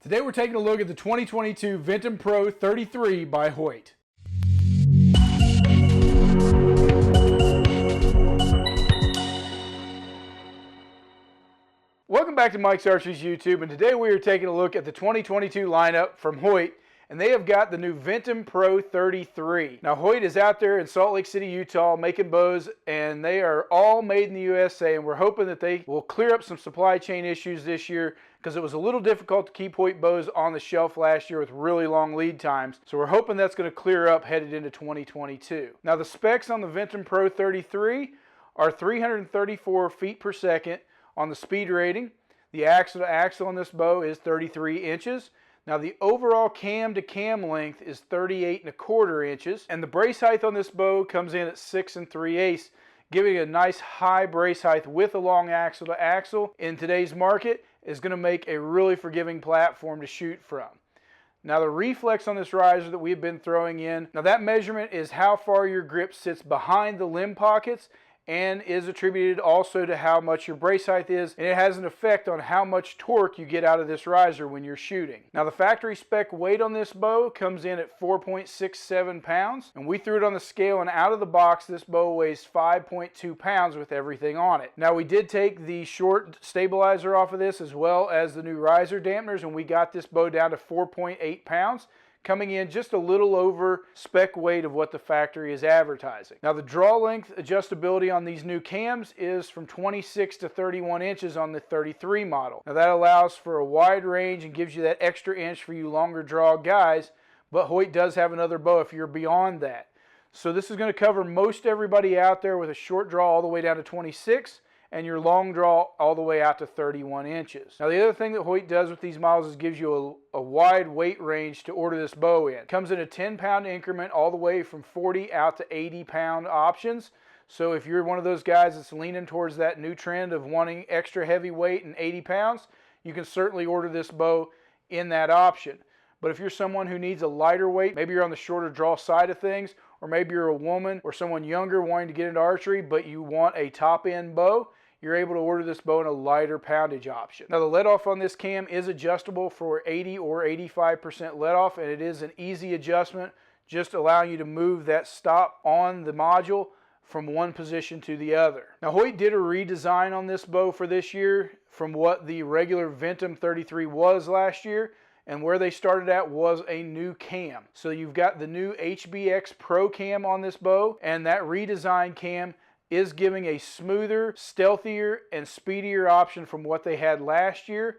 Today we're taking a look at the 2022 Ventum Pro 33 by Hoyt. Welcome back to Mike's Archery's YouTube, and today we are taking a look at the 2022 lineup from Hoyt, and they have got the new Ventum Pro 33. Now Hoyt is out there in Salt Lake City, Utah making bows, and they are all made in the USA, and we're hoping that they will clear up some supply chain issues this year because it was a little difficult to keep Hoyt bows on the shelf last year with really long lead times. So we're hoping that's going to clear up headed into 2022. Now the specs on the Ventum Pro 33 are 334 feet per second on the speed rating. The axle to axle on this bow is 33 inches. Now the overall cam to cam length is 38.25 inches, and the brace height on this bow comes in at 6 3/8, giving a nice high brace height with a long axle to axle. In today's market, is going to make a really forgiving platform to shoot from. Now the reflex on this riser that we've been throwing in, now that measurement is how far your grip sits behind the limb pockets and is attributed also to how much your brace height is, and it has an effect on how much torque you get out of this riser when you're shooting. Now the factory spec weight on this bow comes in at 4.67 pounds, and we threw it on the scale, and out of the box this bow weighs 5.2 pounds with everything on it. Now we did take the short stabilizer off of this as well as the new riser dampeners, and we got this bow down to 4.8 pounds. Coming in just a little over spec weight of what the factory is advertising. Now the draw length adjustability on these new cams is from 26 to 31 inches on the 33 model. Now that allows for a wide range and gives you that extra inch for you longer draw guys, but Hoyt does have another bow if you're beyond that. So this is going to cover most everybody out there with a short draw all the way down to 26 and your long draw all the way out to 31 inches. Now the other thing that Hoyt does with these models is gives you a wide weight range to order this bow in. It comes in a 10-pound increment all the way from 40 out to 80-pound options. So if you're one of those guys that's leaning towards that new trend of wanting extra heavy weight and 80 pounds, you can certainly order this bow in that option. But if you're someone who needs a lighter weight, maybe you're on the shorter draw side of things, or maybe you're a woman or someone younger wanting to get into archery, but you want a top-end bow, you're able to order this bow in a lighter poundage option. Now the let off on this cam is adjustable for 80 or 85% let off, and it is an easy adjustment, just allowing you to move that stop on the module from one position to the other. Now Hoyt did a redesign on this bow for this year from what the regular Ventum 33 was last year, and where they started at was a new cam. So you've got the new HBX Pro cam on this bow, and that redesigned cam is giving a smoother, stealthier, and speedier option from what they had last year,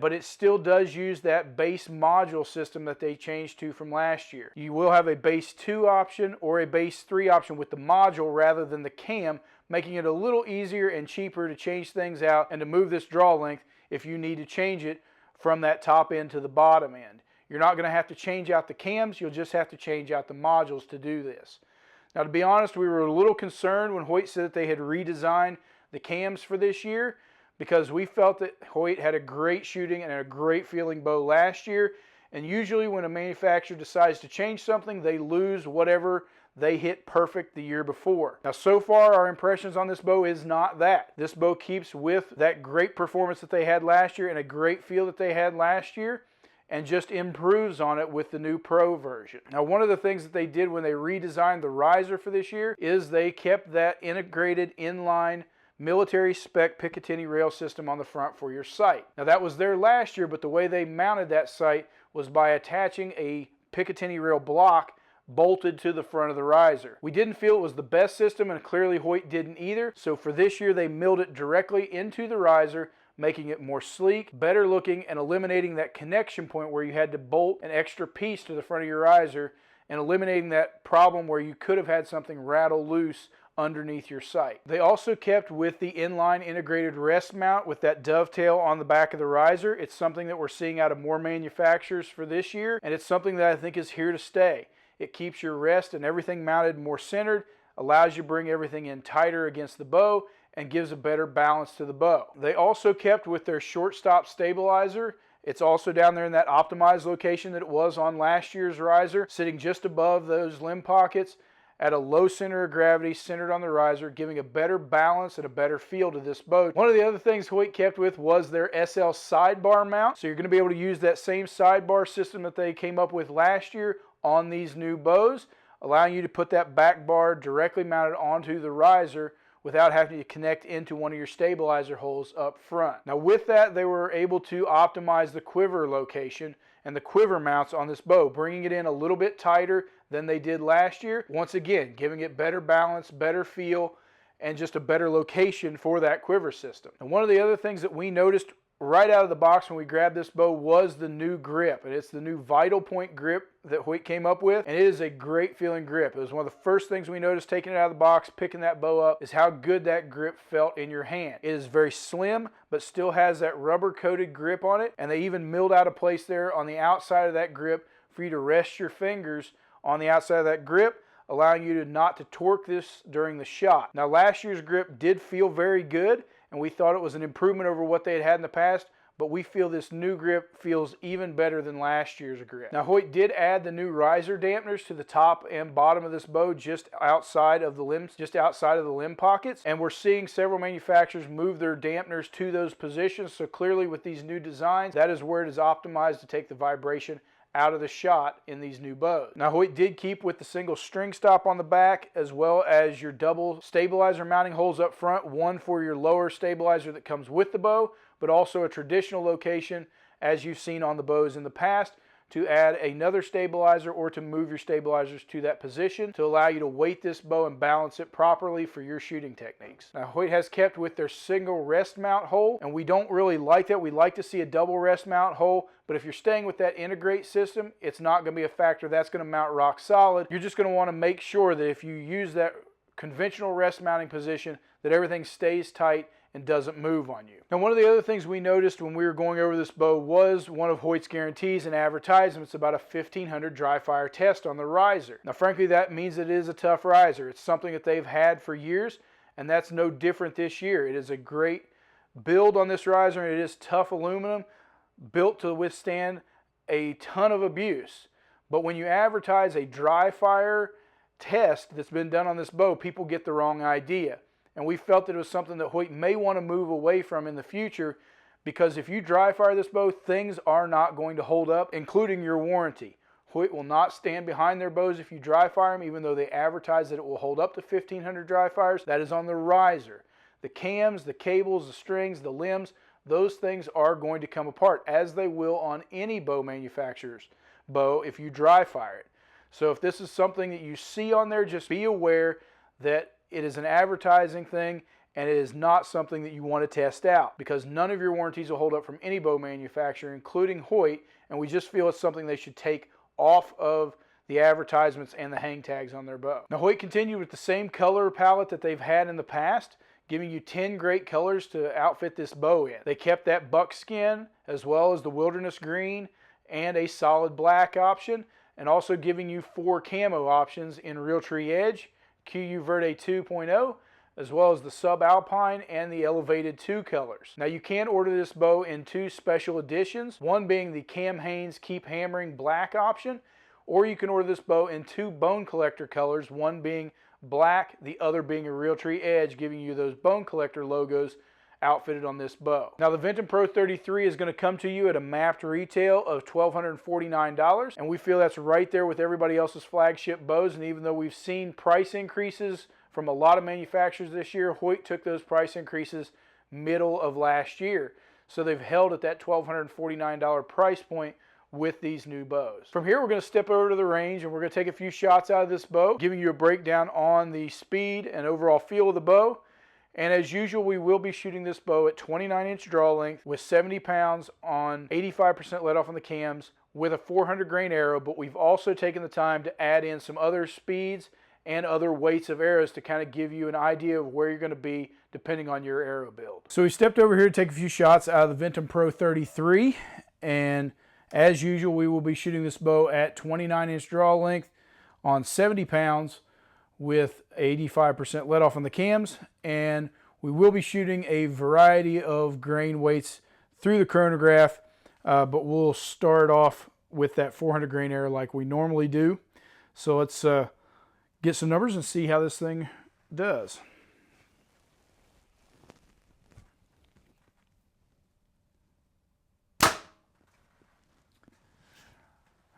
but it still does use that base module system that they changed to from last year. You will have a base 2 option or a base 3 option with the module rather than the cam, making it a little easier and cheaper to change things out and to move this draw length if you need to change it from that top end to the bottom end. You're not going to have to change out the cams, you'll just have to change out the modules to do this. Now to be honest, we were a little concerned when Hoyt said that they had redesigned the cams for this year, because we felt that Hoyt had a great shooting and a great feeling bow last year, and usually when a manufacturer decides to change something, they lose whatever they hit perfect the year before. Now so far our impressions on this bow is not that. This bow keeps with that great performance that they had last year and a great feel that they had last year, and just improves on it with the new Pro version. Now one of the things that they did when they redesigned the riser for this year is they kept that integrated inline military spec Picatinny rail system on the front for your sight. Now that was there last year, but the way they mounted that sight was by attaching a Picatinny rail block bolted to the front of the riser. We didn't feel it was the best system, and clearly Hoyt didn't either, so for this year they milled it directly into the riser, making it more sleek, better looking, and eliminating that connection point where you had to bolt an extra piece to the front of your riser, and eliminating that problem where you could have had something rattle loose underneath your sight. They also kept with the inline integrated rest mount with that dovetail on the back of the riser. It's something that we're seeing out of more manufacturers for this year, and it's something that I think is here to stay. It keeps your rest and everything mounted more centered, allows you to bring everything in tighter against the bow, and gives a better balance to the bow. They also kept with their shortstop stabilizer. It's also down there in that optimized location that it was on last year's riser, sitting just above those limb pockets, at a low center of gravity centered on the riser, giving a better balance and a better feel to this bow. One of the other things Hoyt kept with was their SL sidebar mount. So you're going to be able to use that same sidebar system that they came up with last year on these new bows, allowing you to put that back bar directly mounted onto the riser without having to connect into one of your stabilizer holes up front. Now with that, they were able to optimize the quiver location and the quiver mounts on this bow, bringing it in a little bit tighter than they did last year. Once again, giving it better balance, better feel, and just a better location for that quiver system. And one of the other things that we noticed right out of the box when we grabbed this bow was the new grip. And it's the new Vital Point grip that Hoyt came up with, and it is a great feeling grip. It was one of the first things we noticed taking it out of the box, picking that bow up, is how good that grip felt in your hand. It is very slim, but still has that rubber coated grip on it, and they even milled out a place there on the outside of that grip for you to rest your fingers on the outside of that grip, allowing you to not to torque this during the shot. Now last year's grip did feel very good, and we thought it was an improvement over what they had had in the past, but we feel this new grip feels even better than last year's grip. Now Hoyt did add the new riser dampeners to the top and bottom of this bow, just outside of the limbs, just outside of the limb pockets, and we're seeing several manufacturers move their dampeners to those positions. So clearly with these new designs, that is where it is optimized to take the vibration out of the shot in these new bows. Now Hoyt did keep with the single string stop on the back, as well as your double stabilizer mounting holes up front, one for your lower stabilizer that comes with the bow, but also a traditional location as you've seen on the bows in the past, to add another stabilizer or to move your stabilizers to that position to allow you to weight this bow and balance it properly for your shooting techniques. Now Hoyt has kept with their single rest mount hole, and we don't really like that. We like to see a double rest mount hole, but if you're staying with that integrate system, it's not going to be a factor. That's going to mount rock solid. You're just going to want to make sure that if you use that conventional rest mounting position, that everything stays tight and doesn't move on you. Now one of the other things we noticed when we were going over this bow was one of Hoyt's guarantees and advertisements about a 1500 dry fire test on the riser. Now frankly, that means it is a tough riser. It's something that they've had for years, and that's no different this year. It is a great build on this riser, and it is tough aluminum built to withstand a ton of abuse. But when you advertise a dry fire test that's been done on this bow, people get the wrong idea. And we felt that it was something that Hoyt may want to move away from in the future, because if you dry fire this bow, things are not going to hold up, including your warranty. Hoyt will not stand behind their bows if you dry fire them, even though they advertise that it will hold up to 1500 dry fires. That is on the riser. The cams, the cables, the strings, the limbs, those things are going to come apart, as they will on any bow manufacturer's bow if you dry fire it. So if this is something that you see on there, just be aware that it is an advertising thing, and it is not something that you want to test out, because none of your warranties will hold up from any bow manufacturer, including Hoyt, and we just feel it's something they should take off of the advertisements and the hang tags on their bow. Now Hoyt continued with the same color palette that they've had in the past, giving you 10 great colors to outfit this bow in. They kept that buckskin, as well as the wilderness green and a solid black option, and also giving you 4 camo options in Realtree Edge, QU Verde 2.0, as well as the Subalpine and the Elevated 2 colors. Now you can order this bow in 2 special editions, one being the Cam Hanes Keep Hammering black option, or you can order this bow in 2 bone collector colors, one being black, the other being a Realtree Edge, giving you those bone collector logos outfitted on this bow. Now the Ventum Pro 33 is going to come to you at a mapped retail of $1,249, and we feel that's right there with everybody else's flagship bows. And even though we've seen price increases from a lot of manufacturers this year, Hoyt took those price increases middle of last year. So they've held at that $1,249 price point with these new bows. From here, we're going to step over to the range, and we're going to take a few shots out of this bow, giving you a breakdown on the speed and overall feel of the bow. And as usual, we will be shooting this bow at 29-inch draw length with 70 pounds on 85% let off on the cams with a 400 grain arrow, but we've also taken the time to add in some other speeds and other weights of arrows to kind of give you an idea of where you're going to be depending on your arrow build. So we stepped over here to take a few shots out of the Ventum Pro 33, and as usual, we will be shooting this bow at 29-inch draw length on 70 pounds with 85% let off on the cams, and we will be shooting a variety of grain weights through the chronograph, but we'll start off with that 400 grain arrow like we normally do. So let's get some numbers and see how this thing does.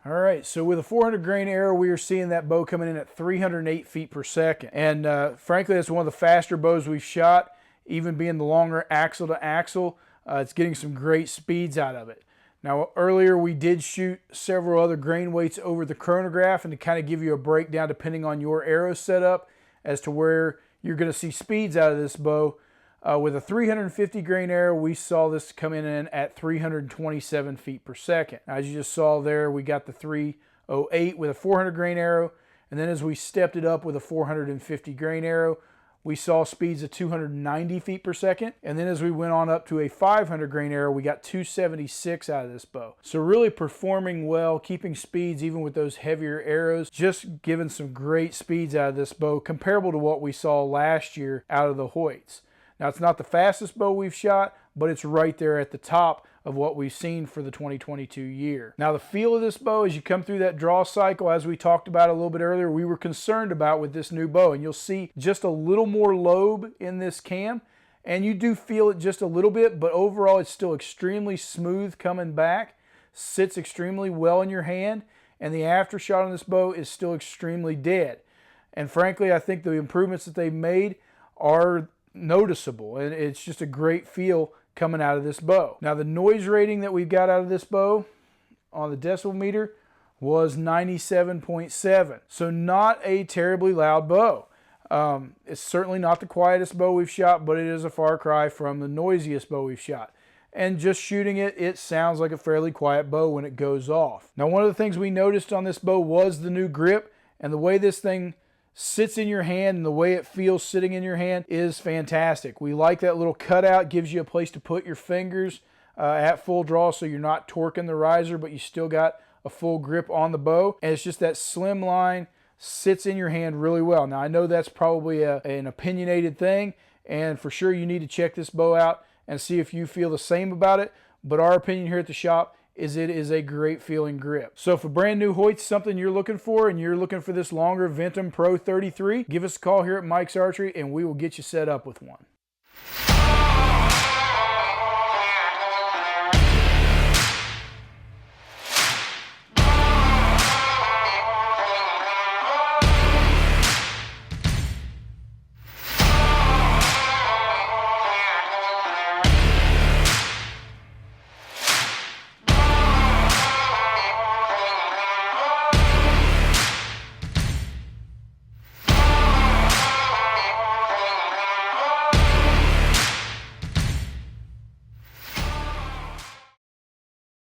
All right, so with a 400 grain arrow, we are seeing that bow coming in at 308 feet per second. And frankly, that's one of the faster bows we've shot, even being the longer axle to axle. It's getting some great speeds out of it. Now, earlier we did shoot several other grain weights over the chronograph, and to kind of give you a breakdown depending on your arrow setup as to where you're going to see speeds out of this bow. With a 350 grain arrow, we saw this coming in at 327 feet per second. As you just saw there, we got the 308 with a 400 grain arrow, and then as we stepped it up with a 450 grain arrow, we saw speeds of 290 feet per second. And then as we went on up to a 500 grain arrow, we got 276 out of this bow. So really performing well, keeping speeds even with those heavier arrows, just giving some great speeds out of this bow, comparable to what we saw last year out of the Hoyts. Now, it's not the fastest bow we've shot, but it's right there at the top of what we've seen for the 2022 year. Now, the feel of this bow as you come through that draw cycle, as we talked about a little bit earlier, we were concerned about with this new bow. And you'll see just a little more lobe in this cam, and you do feel it just a little bit, but overall it's still extremely smooth coming back, sits extremely well in your hand, and the aftershot on this bow is still extremely dead. And frankly, I think the improvements that they've made are noticeable, and it's just a great feel coming out of this bow. Now, the noise rating that we've got out of this bow on the decibel meter was 97.7, so not a terribly loud bow. It's certainly not the quietest bow we've shot, but it is a far cry from the noisiest bow we've shot. And just shooting it, it sounds like a fairly quiet bow when it goes off. Now, one of the things we noticed on this bow was the new grip, and the way this thing sits in your hand and the way it feels sitting in your hand is fantastic. We like that little cutout, gives you a place to put your fingers at full draw, so you're not torquing the riser, but you still got a full grip on the bow. And it's just that slim line sits in your hand really well. Now, I know that's probably an opinionated thing, and for sure you need to check this bow out and see if you feel the same about it, but our opinion here at the shop is it is a great feeling grip. So if a brand new Hoyt's something you're looking for, and you're looking for this longer Ventum Pro 33, give us a call here at Mike's Archery and we will get you set up with one.